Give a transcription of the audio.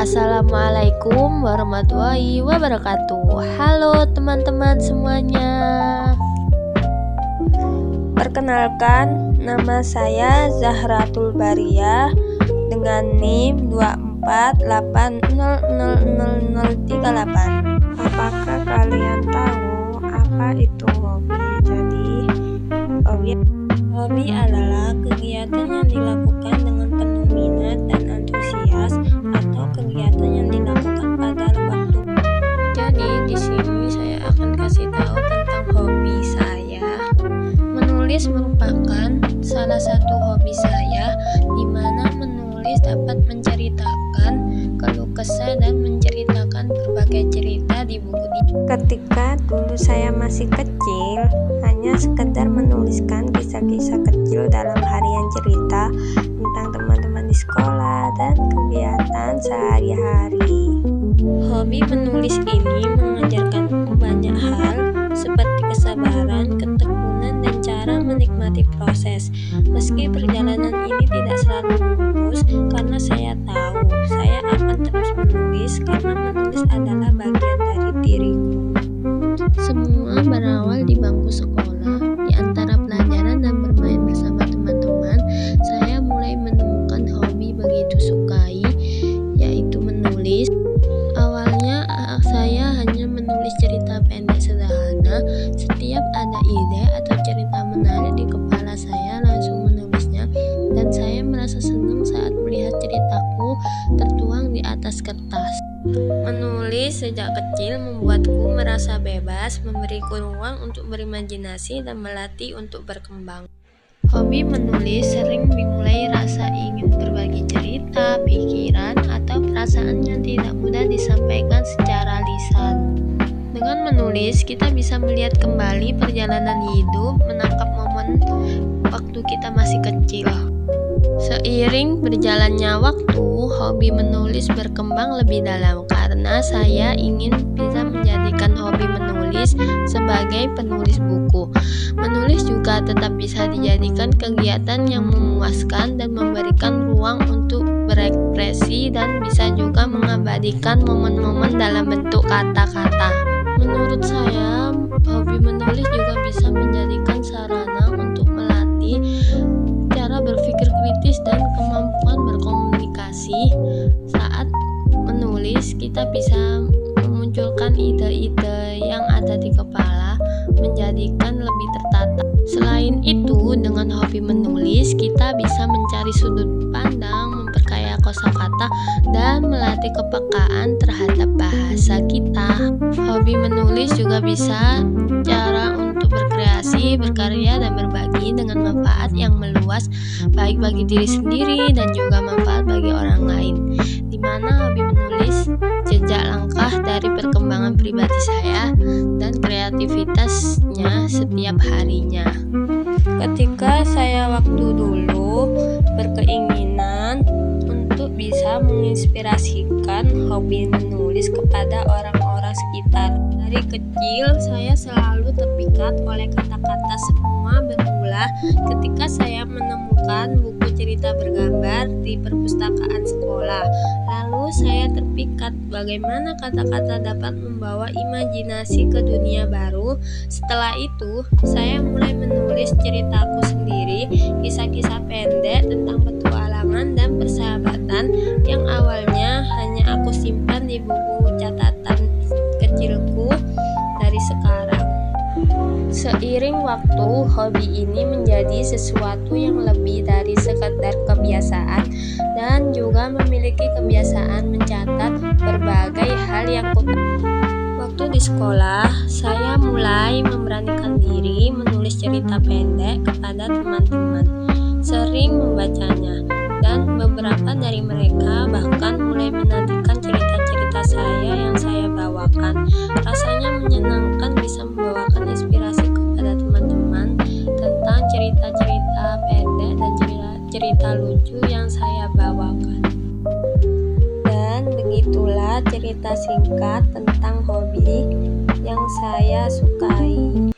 Assalamualaikum warahmatullahi wabarakatuh. Halo teman-teman semuanya. Perkenalkan, nama saya Zahratul Bariyah dengan NIM 248000038. Apakah kalian tahu apa itu hobi? Hobi adalah kegiatan yang dilakukan dengan penuh minat dan antusias atau kegiatan yang dilakukan pada waktu. Jadi di sini saya akan kasih tahu tentang hobi saya. Menulis merupakan salah satu hobi saya, di mana menulis dapat menceritakan keluh kesah dan menceritakan berbagai cerita di buku. Ketika dulu saya masih kecil, hanya sekedar menuliskan kisah-kisah kecil dalam harian cerita tentang teman-teman di sekolah dan kegiatan sehari-hari. Hobi menulis ini mengajarkanku banyak hal seperti kesabaran, ketekunan, dan cara menikmati proses. Meski perjalanan ini tidak selalu mulus, karena saya tahu saya akan terus menulis karena menulis adalah bagian dari diriku. Semua berawal di bangku sekolah. Di antara pelajaran dan bermain bersama teman-teman, saya mulai menemukan hobi begitu sukai, yaitu menulis. Awalnya saya hanya menulis cerita pendek sederhana. Setiap ada ide atau cerita menarik di kepala saya langsung menulisnya, dan saya merasa senang saat melihat ceritaku tertuang di atas kertas. Menulis sejak kecil membuatku merasa bebas, memberiku ruang untuk berimajinasi dan melatih untuk berkembang. Hobi menulis sering dimulai rasa ingin berbagi cerita, pikiran, atau perasaan yang tidak mudah disampaikan secara lisan. Dengan menulis, kita bisa melihat kembali perjalanan hidup, menangkap momen waktu kita masih kecil. Seiring berjalannya waktu, hobi menulis berkembang lebih dalam karena saya ingin bisa menjadikan hobi menulis sebagai penulis buku. Menulis juga tetap bisa dijadikan kegiatan yang memuaskan dan memberikan ruang untuk berekspresi, dan bisa juga mengabadikan momen-momen dalam bentuk kata-kata. Menurut saya, hobi menulis juga bisa menjadikan sarana untuk melatih cara berpikir kritis dan kemampuan berkomunikasi. Saat menulis, kita bisa memunculkan ide-ide yang ada di kepala, menjadikan lebih tertata. Selain itu, dengan hobi menulis, kita bisa mencari sudut pandang, memperkaya kosakata, dan melatih kepekaan terhadap bahasa kita. Hobi menulis juga bisa cara untuk berkreasi, berkarya, dan berbagi dengan manfaat yang meluas, baik bagi diri sendiri dan juga manfaat bagi orang lain. Di mana hobi menulis jejak langkah dari perkembangan pribadi saya dan kreativitasnya setiap harinya. Ketika saya waktu dulu berkeinginan untuk bisa menginspirasikan hobi menulis kepada orang-orang sekitar. Dari kecil saya selalu terpikat oleh kata-kata. Semua bermula ketika saya menemukan buku cerita bergambar di perpustakaan sekolah. Lalu saya terpikat bagaimana kata-kata dapat membawa imajinasi ke dunia baru. Setelah itu, saya mulai menulis ceritaku sendiri, kisah-kisah pendek tentang petualangan dan persahabatan yang awalnya hanya aku simpan di buku catatan kecilku dari sekarang. Seiring waktu, hobi ini menjadi sesuatu yang lebih dari sekedar kebiasaan, dan juga memiliki kebiasaan mencatat berbagai hal yang Waktu di sekolah, saya mulai memberanikan diri menulis cerita pendek kepada teman-teman, sering membacanya, dan beberapa dari mereka bahkan mulai menantikan cerita-cerita saya yang saya bawakan. Rasanya menyenangkan bisa membawakan inspirasi kepada teman-teman tentang cerita-cerita pendek dan cerita lucu yang saya bawakan. Dan begitulah cerita singkat tentang hobi yang saya sukai.